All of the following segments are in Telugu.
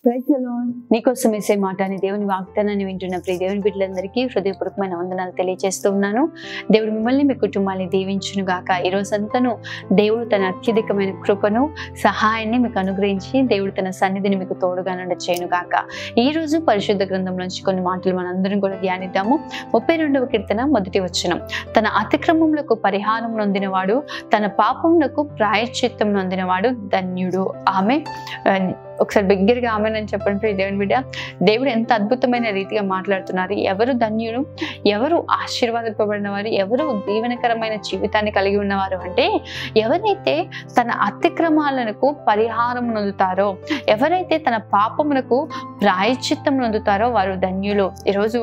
Praise the lord. నీకోసం వేసే మాట అని దేవుని వాగ్దానాన్ని వింటున్న ప్రియ దేవుని బిడ్డలందరికీ హృదయపూర్వకమైన వందనాలు తెలియజేస్తూ ఉన్నాను. దేవుడు మిమ్మల్ని మీ కుటుంబాన్ని దీవించును గాక. ఈ రోజంతను దేవుడు తన అత్యధికమైన కృపను సహాయాన్ని మీకు అనుగ్రహించి దేవుడు తన సన్నిధిని మీకు తోడుగా చేయను గాక. ఈ రోజు పరిశుద్ధ గ్రంథంలోంచి కొన్ని మాటలు మనందరం కూడా ధ్యానిద్దాము. 32వ కీర్తన 1వ వచనం. తన అతిక్రమములకు పరిహారం నొందినవాడు, తన పాపములకు ప్రాయశ్చిత్తం నొందినవాడు ధన్యుడు. ఆమె ఒకసారి బిగ్గరగా ఆమె అని చెప్పండి దేవుని బిడ్డ. దేవుడు ఎంత అద్భుతమైన రీతిగా మాట్లాడుతున్నారు. ఎవరు ధన్యుడు, ఎవరు ఆశీర్వాదింపబడిన వారు, ఎవరు దీవెనకరమైన జీవితాన్ని కలిగి ఉన్నవారు అంటే ఎవరైతే తన అతిక్రమాలకు పరిహారం నొందుతారో, ఎవరైతే తన పాపములకు ప్రాయశ్చిత్తం నొందుతారో వారు ధన్యులు. ఈరోజు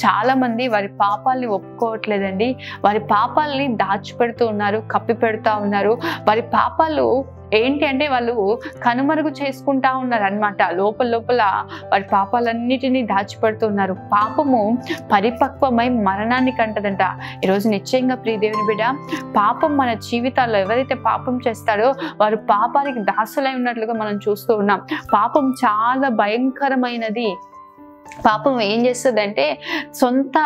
చాలా మంది వారి పాపాలని ఒప్పుకోవట్లేదండి. వారి పాపాలని దాచిపెడుతూ ఉన్నారు, కప్పి పెడుతూ ఉన్నారు. వారి పాపాలు ఏంటి అంటే వాళ్ళు కనుమరుగు చేసుకుంటా ఉన్నారు అన్నమాట. లోపల వారి పాపాలన్నిటినీ దాచిపెడుతున్నారు. పాపము పరిపక్వమై మరణాన్ని కంటదంట. ఈరోజు నిశ్చయంగా ప్రియ దేవుని బిడ్డ, పాపం మన జీవితాల్లో ఎవరైతే పాపం చేస్తాడో వారు పాపానికి దాసులై ఉన్నట్లుగా మనం చూస్తూ ఉన్నాం. పాపం చాలా భయంకరమైనది. పాపం ఏం చేస్తుంది అంటే సొంత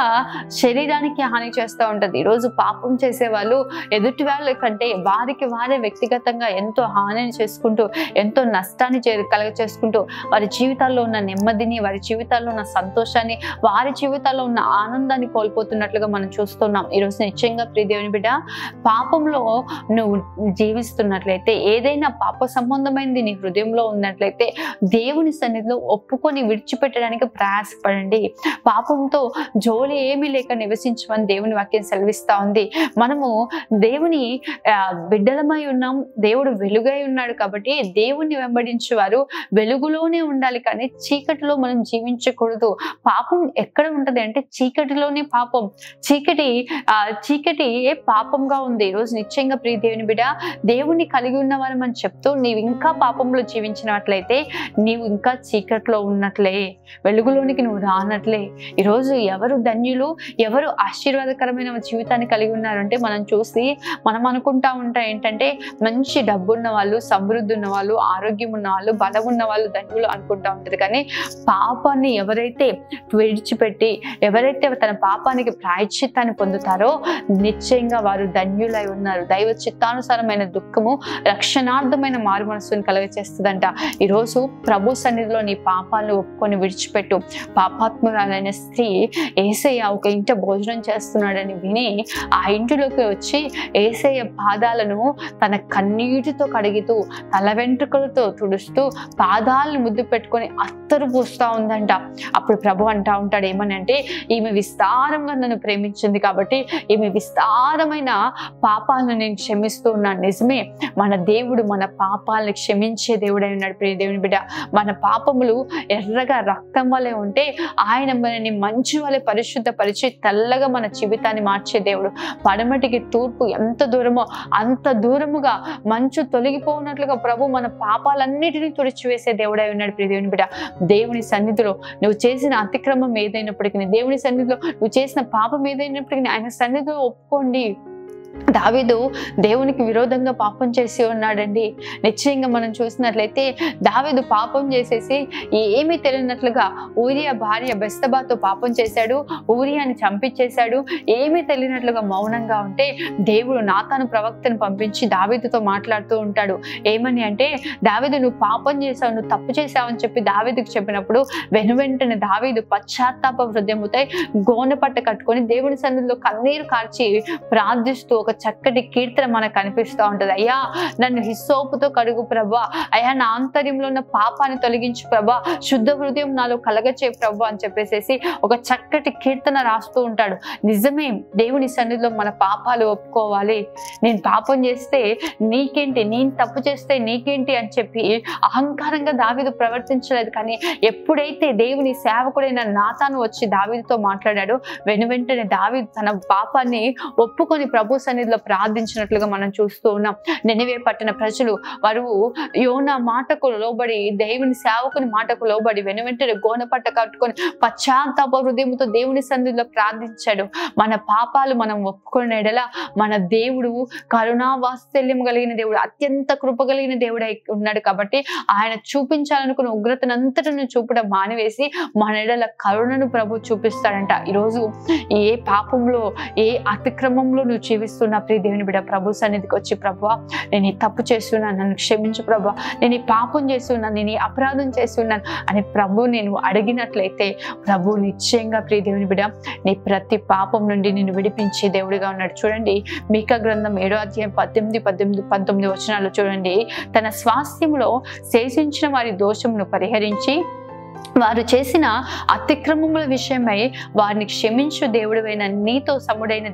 శరీరానికి హాని చేస్తూ ఉంటుంది. ఈరోజు పాపం చేసే వాళ్ళు ఎదుటి వాళ్ళ కంటే వారికి వారే వ్యక్తిగతంగా ఎంతో హానిని చేసుకుంటూ, ఎంతో నష్టాన్ని కలగ చేసుకుంటూ వారి జీవితాల్లో ఉన్న నెమ్మదిని, వారి జీవితాల్లో ఉన్న సంతోషాన్ని, వారి జీవితాల్లో ఉన్న ఆనందాన్ని కోల్పోతున్నట్లుగా మనం చూస్తున్నాం. ఈరోజు నిశ్చయంగా ప్రియ దేవుని బిడ్డ, పాపంలో నువ్వు జీవిస్తున్నట్లయితే, ఏదైనా పాప సంబంధమైనది నీ హృదయంలో ఉన్నట్లయితే దేవుని సన్నిధిలో ఒప్పుకొని విడిచిపెట్టడానికి ప్రయాసపడండి. పాపంతో జోలి ఏమీ లేక నివసించమని దేవుని వాక్యం సెలవిస్తా ఉంది. మనము దేవుని బిడ్డలమై ఉన్నాం. దేవుడు వెలుగై ఉన్నాడు కాబట్టి దేవుణ్ణి వెంబడించే వారు వెలుగులోనే ఉండాలి, కానీ చీకటిలో మనం జీవించకూడదు. పాపం ఎక్కడ ఉంటది అంటే చీకటిలోనే పాపం. చీకటి పాపంగా ఉంది. ఈరోజు నిశ్చయంగా ప్రియ దేవుని బిడ్డ, దేవుణ్ణి కలిగి ఉన్నవారు అని చెప్తూ నీవు ఇంకా పాపంలో జీవించినట్లయితే నీవు ఇంకా చీకట్లో ఉన్నట్లే, వెలుగులోనికి నువ్వు రానట్లే. ఈరోజు ఎవరు ధన్యులు, ఎవరు ఆశీర్వాదకరమైన జీవితాన్ని కలిగి ఉన్నారంటే మనం అనుకుంటా ఉంటాం ఏంటంటే మంచి డబ్బు ఉన్న వాళ్ళు, సమృద్ధి ఉన్న వాళ్ళు, ఆరోగ్యం ఉన్న వాళ్ళు, బలం ఉన్న వాళ్ళు ధన్యులు అనుకుంటా ఉంటారు. కానీ పాపాన్ని ఎవరైతే విడిచిపెట్టి, ఎవరైతే తన పాపానికి ప్రాయశ్చిత్తాన్ని పొందుతారో నిశ్చయంగా వారు ధన్యులై ఉన్నారు. దైవ చిత్తానుసారమైన దుఃఖము రక్షణార్థమైన మారు మనస్సును కలగచేస్తుందంట. ఈరోజు ప్రభు సన్నిధిలో నీ పాపాలను ఒప్పుకొని విడిచిపెట్టు. పాపాత్మురాలైన స్త్రీ యేసయ్య ఒక ఇంట భోజనం చేస్తున్నాడని విని ఆ ఇంటిలోకి వచ్చి యేసయ్య పాదాలను తన కన్నీటితో కడుగుతూ, తల వెంట్రుకలతో తుడుస్తూ, పాదాలను ముద్దు పెట్టుకొని అత్తరు పూస్తూ ఉందంట. అప్పుడు ప్రభు అంటా ఉంటాడు ఏమని అంటే, ఈమె విస్తారంగా నన్ను ప్రేమించింది కాబట్టి ఈమె విస్తారమైన పాపాలను నేను క్షమిస్తూ ఉన్నాను. నిజమే, మన దేవుడు మన పాపాలను క్షమించే దేవుడై ఉన్నాడు. ప్రియ దేవుని బిడ్డ, మన పాపములు ఎర్రగా రక్తం వలె ఉంటే ఆయన మనని మంచు వలె పరిశుద్ధపరిచి తెల్లగా మన జీవితాన్ని మార్చే దేవుడు. పడమటికి తూర్పు ఎంత దూరమో అంత దూరముగా మంచు తొలగిపోయినట్లుగా ప్రభు మన పాపాలన్నిటినీ తుడిచివేసే దేవుడై ఉన్నాడు. ప్రియ దేవుని బిడ్డ, దేవుని సన్నిధిలో నువ్వు చేసిన అతిక్రమం ఏదైనప్పటికీ, దేవుని సన్నిధిలో నువ్వు చేసిన పాపం ఏదైనప్పటికీ ఆయన సన్నిధిలో ఒప్పుకోండి. దావీదు దేవునికి విరోధంగా పాపం చేసి ఉన్నాడండి. నిశ్చయంగా మనం చూసినట్లయితే దావీదు పాపం చేసేసి ఏమీ తెలియనట్లుగా ఊరియా భార్య బెత్షెబాతో పాపం చేశాడు, ఊరియాని చంపించేశాడు. ఏమీ తెలియనట్లుగా మౌనంగా ఉంటే దేవుడు నాతాను ప్రవక్తను పంపించి దావీదుతో మాట్లాడుతూ ఉంటాడు. ఏమని అంటే, దావీదు నువ్వు పాపం చేశావు, నువ్వు తప్పు చేశావు అని చెప్పి దావీదుకు చెప్పినప్పుడు వెనువెంటనే దావీదు పశ్చాత్తాప హృదయముతో గోనెపట్ట కట్టుకొని దేవుని సన్నిధిలో కన్నీరు కార్చి ప్రార్థిస్తూ ఒక చక్కటి కీర్తన మనకు కనిపిస్తూ ఉంటది. అయ్యా నన్ను హిస్సోపుతో కడుగు ప్రభా, అయ్యా నా ఆంతర్యంలో ఉన్న పాపాన్ని తొలగించు ప్రభా, శుద్ధ హృదయం నాలో కలగచే ప్రభు అని చెప్పేసి ఒక చక్కటి కీర్తన రాస్తూ ఉంటాడు. నిజమే, దేవుని సన్నిధిలో మన పాపాలు ఒప్పుకోవాలి. నేను పాపం చేస్తే నీకేంటి, నేను తప్పు చేస్తే నీకేంటి అని చెప్పి అహంకారంగా దావీదు ప్రవర్తించలేదు. కానీ ఎప్పుడైతే దేవుని సేవకుడైన నాతాను వచ్చి దావీదుతో మాట్లాడాడో వెనువెంటనే దావీదు తన పాపాన్ని ఒప్పుకొని ప్రభు సన్నిధిలో ప్రార్థించినట్లుగా మనం చూస్తూ ఉన్నాం. నినివే పట్టణ ప్రజలు వారు యోనా మాటకు లోబడి, దేవుని సేవకుని మాటకు లోబడి వెనువెంటనే గోనపట్ట కట్టుకొని పశ్చాత్తాప హృదయంతో దేవుని సన్నిధిలో ప్రార్థించాడు. మన పాపాలు మనం ఒప్పుకునే ఎడల మన దేవుడు కరుణా వాత్సల్యం కలిగిన దేవుడు, అత్యంత కృప కలిగిన దేవుడై ఉన్నాడు. కాబట్టి ఆయన చూపించాలనుకున్న ఉగ్రతనంతటిని చూపడం మానివేసి మన ఎడల కరుణను ప్రభు చూపిస్తాడంట. ఈరోజు ఏ పాపంలో, ఏ అతిక్రమంలో నువ్వు జీవిస్తున్నా ప్రియ దేవుని బిడ్డ, ప్రభు సన్నిధికి వచ్చి, ప్రభువా నేను ఈ తప్పు చేస్తున్నాను, నన్ను క్షమించు ప్రభువా, నేను ఈ పాపం చేస్తున్నాను, నేను ఈ అపరాధం చేస్తున్నాను అని ప్రభు నేను అడిగినట్లయితే ప్రభు నిశ్చయంగా ప్రియ దేవుని బిడ్డ నీ ప్రతి పాపం నుండి నిన్ను విడిపించే దేవుడిగా ఉన్నాడు. చూడండి, మీకా గ్రంథం 7వ అధ్యాయం 18, 19 వచనాలు చూడండి. తన స్వాస్థ్యంలో శేషించిన వారి దోషమును పరిహరించి వారు చేసిన అతిక్రమముల విషయమై వారిని క్షమించు దేవుడైన నీతో సముడైన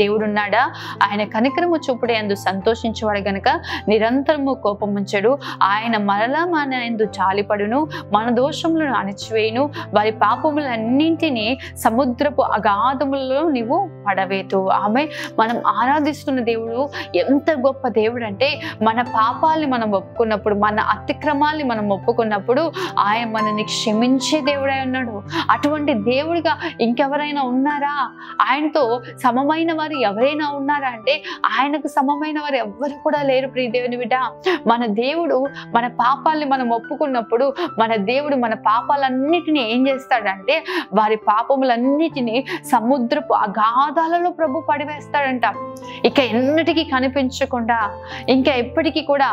దేవుడున్నాడా? ఆయన కనికరము చూపుడే అందు సంతోషించేవాడు గనుక నిరంతరము కోపముంచడు. ఆయన మరలా మన యందు జాలిపడును, మన దోషములను అణిచివేయును. వారి పాపములన్నింటినీ సముద్రపు అగాధములలో నీవు పడవేతు. ఆమె మనం ఆరాధిస్తున్న దేవుడు ఎంత గొప్ప దేవుడు అంటే, మన పాపాలని మనం ఒప్పుకున్నప్పుడు, మన అతిక్రమాల్ని మనం ఒప్పుకున్నప్పుడు ఆయన మనని క్షమించే దేవుడై ఉన్నాడు. అటువంటి దేవుడిగా ఇంకెవరైనా ఉన్నారా? ఆయనతో సమమైన వారు ఎవరైనా ఉన్నారా అంటే ఆయనకు సమమైన వారు ఎవ్వరు కూడా లేరు ప్రియ దేవుని బిడ్డ. మన దేవుడు మన పాపాలని మనం ఒప్పుకున్నప్పుడు మన దేవుడు మన పాపాలన్నిటినీ ఏం చేస్తాడంటే వారి పాపములన్నిటినీ సముద్రపు అగాధాలలో ప్రభు పడివేస్తాడంట. ఇక ఎన్నటికీ కనిపించకుండా, ఇంకా ఎప్పటికీ కూడా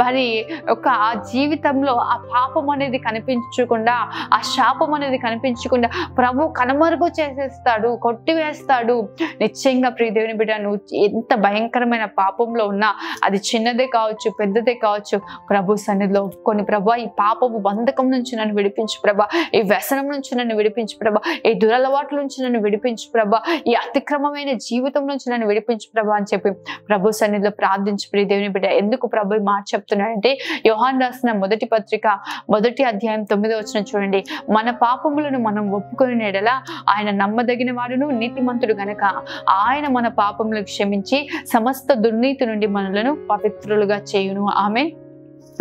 వారి యొక్క జీవితంలో ఆ పాపం అనేది కనిపించకుండా, ఆ శాపం అనేది కనిపించకుండా ప్రభు కనుమరుగు చేసేస్తాడు, కొట్టివేస్తాడు. నిశ్చయంగా ప్రియ దేవుని బిడ్డ, నువ్వు ఎంత భయంకరమైన పాపంలో ఉన్నా, అది చిన్నదే కావచ్చు, పెద్దదే కావచ్చు, ప్రభు సన్నిధిలో ఒప్పుకొని, ప్రభా ఈ పాపపు బంధకం నుంచి నన్ను విడిపించు ప్రభా, ఈ వ్యసనం నుంచి నన్ను విడిపించు ప్రభా, ఈ దురలవాట్ల నుంచి నన్ను విడిపించు ప్రభా, ఈ అతిక్రమమైన జీవితం నుంచి నన్ను విడిపించు ప్రభా అని చెప్పి ప్రభు సన్నిధిలో ప్రార్థించు ప్రియ దేవుని బిడ్డ. ఎందుకు ప్రభు మాట చెప్తున్నాడంటే, యోహాను రాసిన మొదటి పత్రిక 1వ అధ్యాయం 9వ వచనం చూడండి. మన పాపములను మనం ఒప్పుకొని ఎడల ఆయన నమ్మదగిన వాడును నీతిమంతుడు గనక ఆయన మన పాపములను క్షమించి సమస్త దుర్నీతి నుండి మనలను పవిత్రులుగా చేయును. ఆమె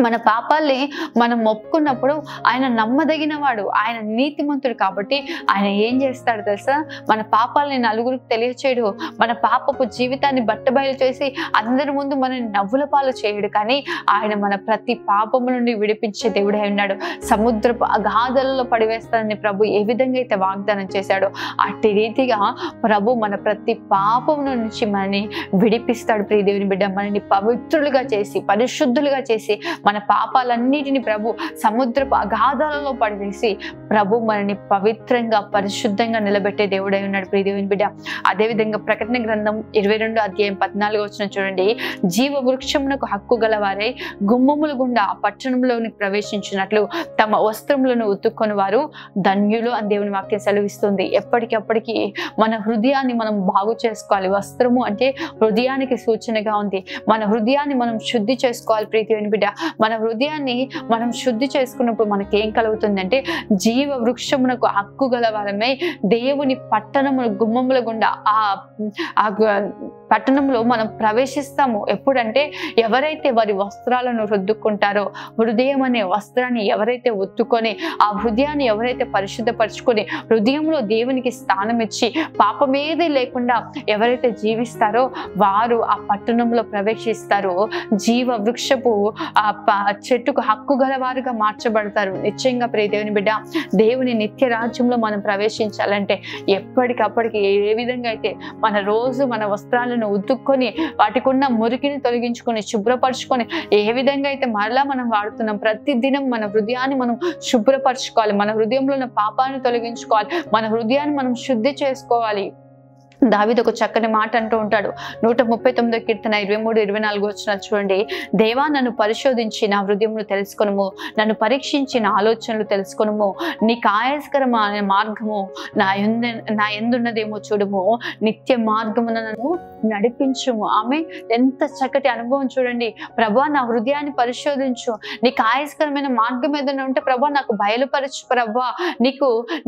మన పాపాల్ని మనం ఒప్పుకున్నప్పుడు ఆయన నమ్మదగిన వాడు, ఆయన నీతిమంతుడు. కాబట్టి ఆయన ఏం చేస్తాడు తెలుసా? మన పాపాలని నలుగురికి తెలియచేయడు, మన పాపపు జీవితాన్ని బట్టబయలు చేసి అందరి ముందు మనని నవ్వుల పాలు చేయడు. కానీ ఆయన మన ప్రతి పాపము నుండి విడిపించే దేవుడే ఉన్నాడు. సముద్రపు అగాధాలలో పడివేస్తానని ప్రభు ఏ విధంగా అయితే వాగ్దానం చేశాడో అట్టి రీతిగా ప్రభు మన ప్రతి పాపం నుంచి మనని విడిపిస్తాడు ప్రియ దేవుని బిడ్డ. మనని పవిత్రులుగా చేసి, పరిశుద్ధులుగా చేసి, మన పాపాలన్నిటిని ప్రభు సముద్రపు అగాధాలలో పడివేసి ప్రభు మనని పవిత్రంగా, పరిశుద్ధంగా నిలబెట్టే దేవుడై ఉన్నాడు ప్రియ దేవుని బిడ్డ. అదేవిధంగా ప్రకటన గ్రంథం 22వ అధ్యాయం 14వ వచనం చూడండి. జీవ వృక్షమునకు హక్కు గలవారై గుమ్మముల గుండా ఆ పట్టణంలోనికి ప్రవేశించినట్లు తమ వస్త్రములను ఉతుక్కొని వారు ధన్యులు అని దేవుని వాక్యం సెలవిస్తుంది. ఎప్పటికప్పటికి మన హృదయాన్ని మనం బాగు చేసుకోవాలి. వస్త్రము అంటే హృదయానికి సూచనగా ఉంది. మన హృదయాన్ని మనం శుద్ధి చేసుకోవాలి ప్రియ దేవుని బిడ్డ. మన హృదయాన్ని మనం శుద్ధి చేసుకున్నప్పుడు మనకేం కలుగుతుందంటే, జీవ వృక్షమునకు హక్కు గల వారమై దేవుని పట్టణముల గుమ్మముల గుండా ఆ పట్టణంలో మనం ప్రవేశిస్తాము. ఎప్పుడంటే ఎవరైతే వారి వస్త్రాలను రుద్దుకుంటారో, హృదయం అనే వస్త్రాన్ని ఎవరైతే ఒత్తుకొని, ఆ హృదయాన్ని ఎవరైతే పరిశుద్ధపరచుకొని హృదయంలో దేవునికి స్థానం ఇచ్చి పాపమేది లేకుండా ఎవరైతే జీవిస్తారో వారు ఆ పట్టణంలో ప్రవేశిస్తారో జీవ వృక్షపు ఆ చెట్టుకు హక్కు గలవారుగా మార్చబడతారు. నిశ్చయంగా ప్రియ దేవుని బిడ్డ, దేవుని నిత్య రాజ్యంలో మనం ప్రవేశించాలంటే ఎప్పటికప్పటికి ఏ విధంగా అయితే మన రోజు మన వస్త్రాలను ఉతుక్కొని వాటికి ఉన్న మురికిని తొలగించుకొని శుభ్రపరచుకొని ఏ విధంగా అయితే మరలా మనం వాడుతున్నాం, ప్రతి దినం మన హృదయాన్ని మనం శుభ్రపరచుకోవాలి, మన హృదయంలో ఉన్న పాపాన్ని తొలగించుకోవాలి, మన హృదయాన్ని మనం శుద్ధి చేసుకోవాలి. దావీదు ఒక చక్కని మాట అంటూ ఉంటాడు. 139వ కీర్తన 23-24 వచనాలు చూడండి. దేవా నన్ను పరిశోధించి నా హృదయమును తెలుసుకొనుము, నన్ను పరీక్షించి నా ఆలోచనలు తెలుసుకొనుము. నీకు ఆయాస్కరమైన మార్గము నా ఎందున్నదేమో చూడుము, నిత్య మార్గమున నన్ను నడిపించుము. ఆమె ఎంత చక్కటి అనుభవం చూడండి. ప్రభా నా హృదయాన్ని పరిశోధించు, నీకు ఆయాస్కరమైన మార్గం ఏదైనా ఉంటే ప్రభా నాకు బయలుపరచు ప్రభా,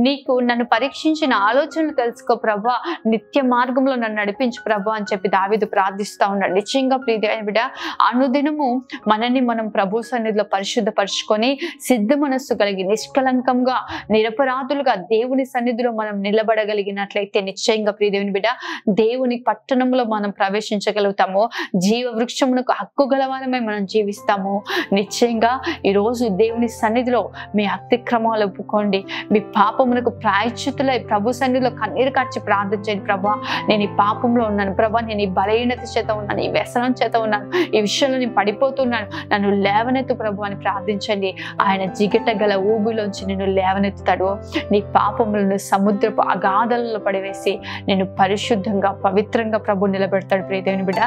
నీకు నన్ను పరీక్షించిన ఆలోచనలు తెలుసుకో ప్రభా, నిత్య మార్గంలో నన్ను నడిపించు ప్రభా అని చెప్పి దావీదు ప్రార్థిస్తా ఉన్నాడు. నిశ్చయంగా ప్రియమైన బిడ్డ, అనుదినము మనల్ని మనం ప్రభు సన్నిధిలో పరిశుద్ధపరుచుకొని సిద్ధ మనస్సు కలిగి నిష్కలంకంగా నిరపరాధులుగా దేవుని సన్నిధిలో మనం నిలబడగలిగినట్లయితే నిశ్చయంగా ప్రియదేవుని బిడ్డ దేవుని పట్టణంలో మనం ప్రవేశించగలుగుతాము. జీవ వృక్షమునకు హక్కు గలవారమై మనం జీవిస్తాము. నిశ్చయంగా ఈరోజు దేవుని సన్నిధిలో మీ అతిక్రమాలు ఒప్పుకోండి, మీ పాపమునకు ప్రాయశ్చిత్తులై ప్రభు సన్నిధిలో కన్నీరు కార్చి ప్రార్థించండి. ప్రభా నేను ఈ పాపంలో ఉన్నాను ప్రభా, నేను ఈ బలహీనత చేత ఉన్నాను, ఈ వ్యసనం చేత ఉన్నాను, ఈ విషయంలో నేను పడిపోతున్నాను, నన్ను లేవనెత్తు ప్రభు అని ప్రార్థించండి. ఆయన జిగట గల ఊబిలోంచి నిన్ను లేవనెత్తుతాడు. నీ పాపములను సముద్రపు అగాధలలో పడివేసి నేను పరిశుద్ధంగా పవిత్రంగా ప్రభు నిలబెడతాడు. ప్రియదేవుని బిడ్డ,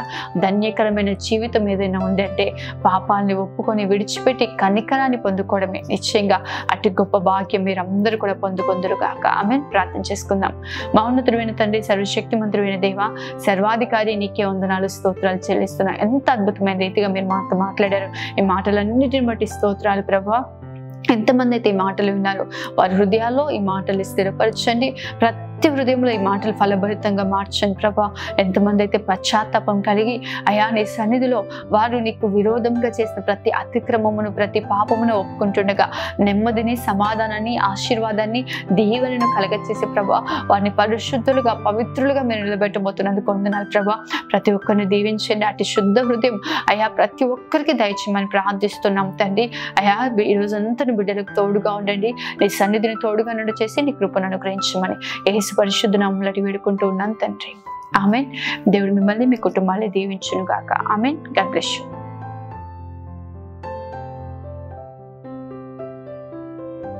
ధన్యకరమైన జీవితం ఏదైనా ఉందంటే పాపాలని ఒప్పుకొని విడిచిపెట్టి కనికరాన్ని పొందుకోవడమే. నిశ్చయంగా అటు గొప్ప భాగ్యం మీరందరూ కూడా పొందుకొందురుగాక. ఆమేన్. ప్రార్థన చేసుకుందాం. మహోన్నతుడైన తండ్రి, సర్వశక్తిమంతుడైన దేవ, సర్వాధికారి, నీకే వందనాలు స్తోత్రాలు చెల్లిస్తున్నా. ఎంత అద్భుతమైన రీతిగా మీరు మాతో మాట్లాడారు. ఈ మాటలన్నిటిని బట్టి స్తోత్రాలు ప్రభా. ఎంతమంది అయితే ఈ మాటలు విన్నారో వారి హృదయాల్లో ఈ మాటలు స్థిరపరచండి. ప్రతి హృదయంలో ఈ మాటలు ఫలభరితంగా మార్చండి ప్రభా. ఎంతమంది అయితే పశ్చాత్తాపం కలిగి అయా నీ సన్నిధిలో వారు నీకు విరోధంగా చేసిన ప్రతి అతిక్రమమును ప్రతి పాపమును ఒప్పుకుంటుండగా నెమ్మదిని, సమాధానాన్ని, ఆశీర్వాదాన్ని, దీవెనను కలగచేసే ప్రభా వారిని పరిశుద్ధులుగా పవిత్రులుగా మీరు నిలబెట్టబోతున్నందుకు వందనాలు ప్రభా. ప్రతి ఒక్కరిని దీవించండి. అటు శుద్ధ హృదయం అయా ప్రతి ఒక్కరికి దయచేయమని ప్రార్థిస్తున్నాం తండ్రి. అయా ఈ రోజంతా బిడ్డలకు తోడుగా ఉండండి. నీ సన్నిధిని తోడుగా నుండి చేసి నీ కృపను అనుగ్రహించమని యేసు పరిశుద్ధ నామములో వేడుకుంటూ ఉన్నాను తండ్రి. ఆమెన్. దేవుడు మిమ్మల్ని మీ కుటుంబాన్ని దీవించును గాక. ఆమెన్. God bless you.